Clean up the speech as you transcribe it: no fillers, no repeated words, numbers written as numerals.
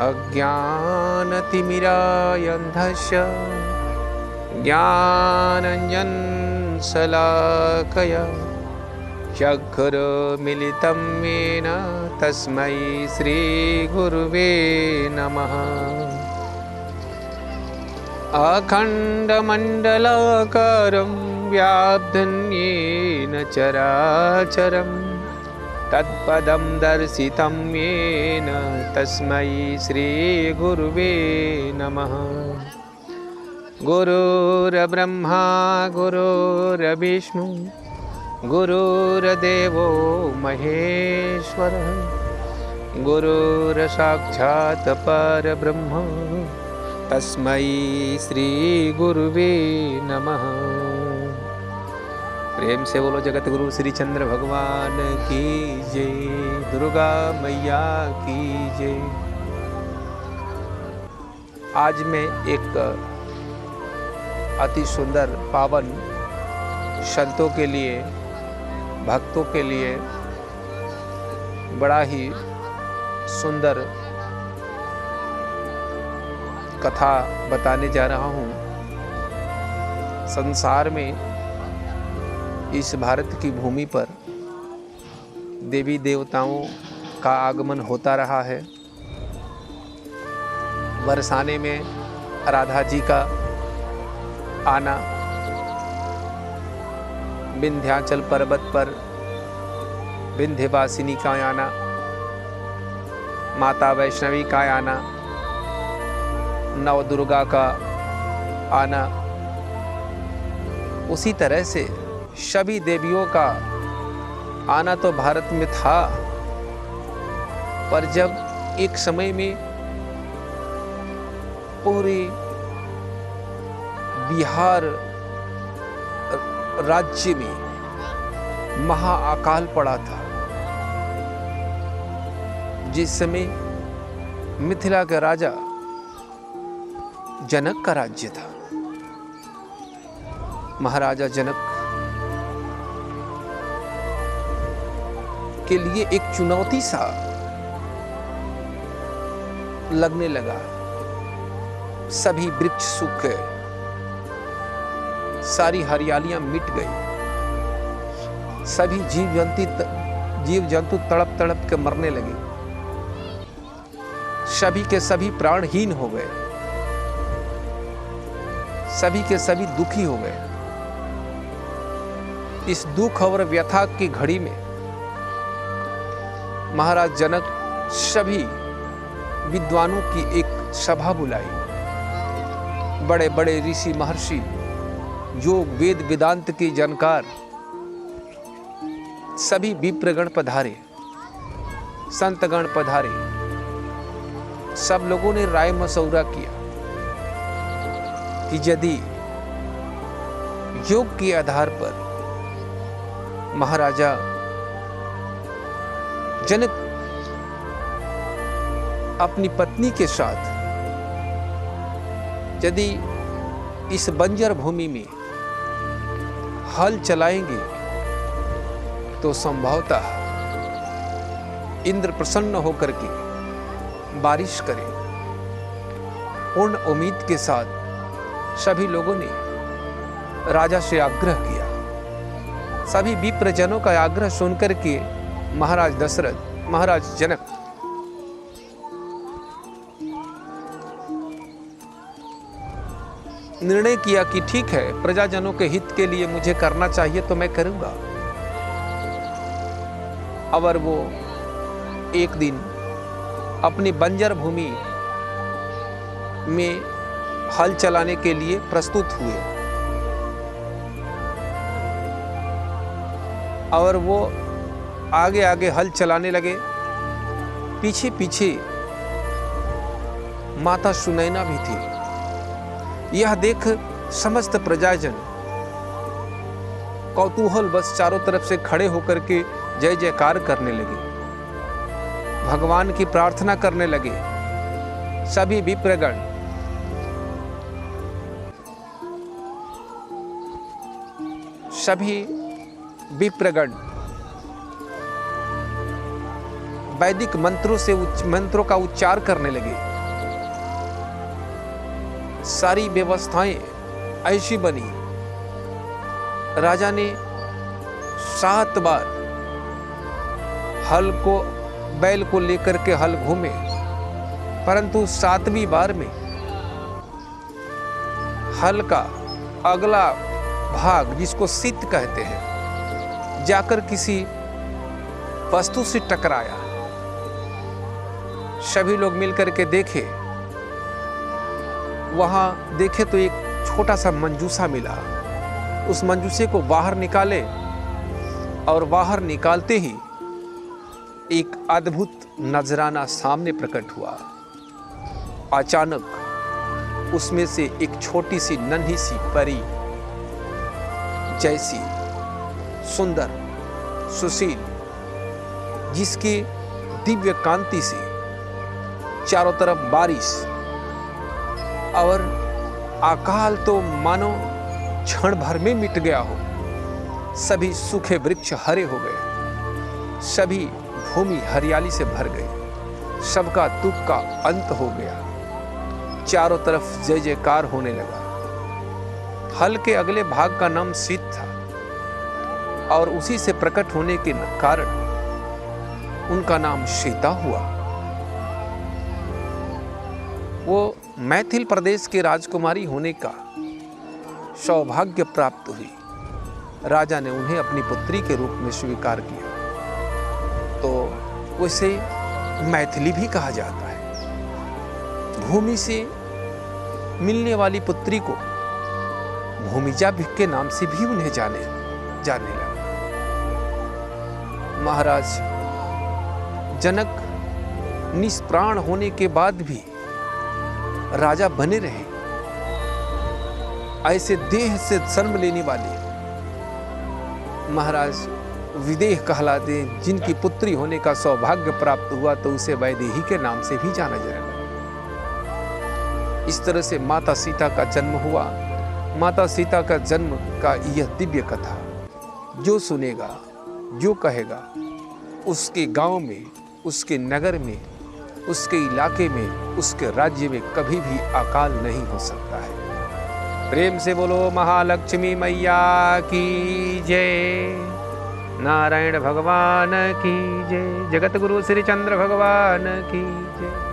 अज्ञानतिमिरान्धस्य ज्ञानाञ्जनशलाकया चक्षुरुन्मीलितं येन तस्मै श्रीगुरुवे नमः। अखण्डमण्डलाकारं व्याप्तं येन चराचरं तत्पदं दर्शितं येन तस्मै श्रीगुरुवे नमः। गुरुर्ब्रह्मा गुरुर्विष्णु गुरुर्देवो महेश्वरः गुरुर्साक्षात् परब्रह्म तस्मै श्री गुरुवे नमः। प्रेम से बोलो जगत गुरु श्री चंद्र भगवान की जय, दुर्गा मैया की जय। आज मैं एक अति सुंदर पावन संतों के लिए, भक्तों के लिए बड़ा ही सुंदर कथा बताने जा रहा हूँ। संसार में इस भारत की भूमि पर देवी देवताओं का आगमन होता रहा है। बरसाने में राधा जी का आना, विंध्याचल पर्वत पर विंध्यवासिनी का आना, माता वैष्णवी का आना, नव दुर्गा का आना, उसी तरह से सभी देवियों का आना तो भारत में था। पर जब एक समय में पूरी बिहार राज्य में महाअकाल पड़ा था, जिस समय मिथिला का राजा जनक का राज्य था। महाराजा जनक के लिए एक चुनौती सा लगने लगा। सभी वृक्ष सूख गए, सारी हरियालियां मिट गई, सभी जीव जंतु तड़प तड़प के मरने लगे, सभी के सभी प्राणहीन हो गए, सभी के सभी दुखी हो गए। इस दुख और व्यथा की घड़ी में महाराज जनक सभी विद्वानों की एक सभा बुलाई। बड़े बड़े ऋषि महर्षि, योग वेद वेदांत के जानकार, सभी विप्रगण पधारे, संतगण पधारे। सब लोगों ने राय मशवरा किया कि यदि योग के आधार पर महाराजा जनक अपनी पत्नी के साथ यदि इस बंजर भूमि में हल चलाएंगे तो संभवतः इंद्र प्रसन्न होकर के बारिश करे। पूर्ण उम्मीद के साथ सभी लोगों ने राजा से आग्रह किया। सभी विप्रजनों का आग्रह सुनकर के महाराज दशरथ, महाराज जनक निर्णय किया कि ठीक है, प्रजाजनों के हित के लिए मुझे करना चाहिए तो मैं करूंगा। और वो एक दिन अपनी बंजर भूमि में हल चलाने के लिए प्रस्तुत हुए और वो आगे आगे हल चलाने लगे। पीछे पीछे माता सुनैना भी थी। यह देख समस्त प्रजाजन कौतूहल बस चारों तरफ से खड़े होकर के जय जयकार करने लगे, भगवान की प्रार्थना करने लगे। सभी विप्रगण वैदिक मंत्रों का उच्चार करने लगे। सारी व्यवस्थाएं ऐसी बनी, राजा ने 7 बार हल को बैल को लेकर के हल घूमे, परंतु 7वीं बार में हल का अगला भाग, जिसको सित कहते हैं, जाकर किसी वस्तु से टकराया। सभी लोग मिलकर के देखे, वहां देखे तो एक छोटा सा मंजूसा मिला। उस मंजूसे को बाहर निकाले और बाहर निकालते ही एक अद्भुत नजराना सामने प्रकट हुआ। अचानक उसमें से एक छोटी सी नन्ही सी परी जैसी सुंदर सुशील, जिसकी दिव्य कांति से चारों तरफ बारिश और अकाल तो मानो क्षण भर में मिट गया हो। सभी सूखे वृक्ष हरे हो गए, सभी भूमि हरियाली से भर गई, सबका दुख का अंत हो गया। चारों तरफ जय जयकार होने लगा। हल के अगले भाग का नाम सित था और उसी से प्रकट होने के कारण उनका नाम सीता हुआ। वो मैथिल प्रदेश के राजकुमारी होने का सौभाग्य प्राप्त हुई। राजा ने उन्हें अपनी पुत्री के रूप में स्वीकार किया, तो उसे मैथिली भी कहा जाता है। भूमि से मिलने वाली पुत्री को भूमिजा के नाम से भी उन्हें जाने लगा। महाराज जनक निष्प्राण होने के बाद भी राजा बने रहे। ऐसे देह से जन्म लेने वाले महाराज विदेह कहलाते, जिनकी पुत्री होने का सौभाग्य प्राप्त हुआ, तो उसे वैदेही के नाम से भी जाना जाएगा। इस तरह से माता सीता का जन्म हुआ। माता सीता का जन्म का यह दिव्य कथा जो सुनेगा, जो कहेगा, उसके गांव में, उसके नगर में, उसके इलाके में, उसके राज्य में कभी भी अकाल नहीं हो सकता है। प्रेम से बोलो महालक्ष्मी मैया की जय, नारायण भगवान की जय, जगत गुरु श्री चंद्र भगवान की जय।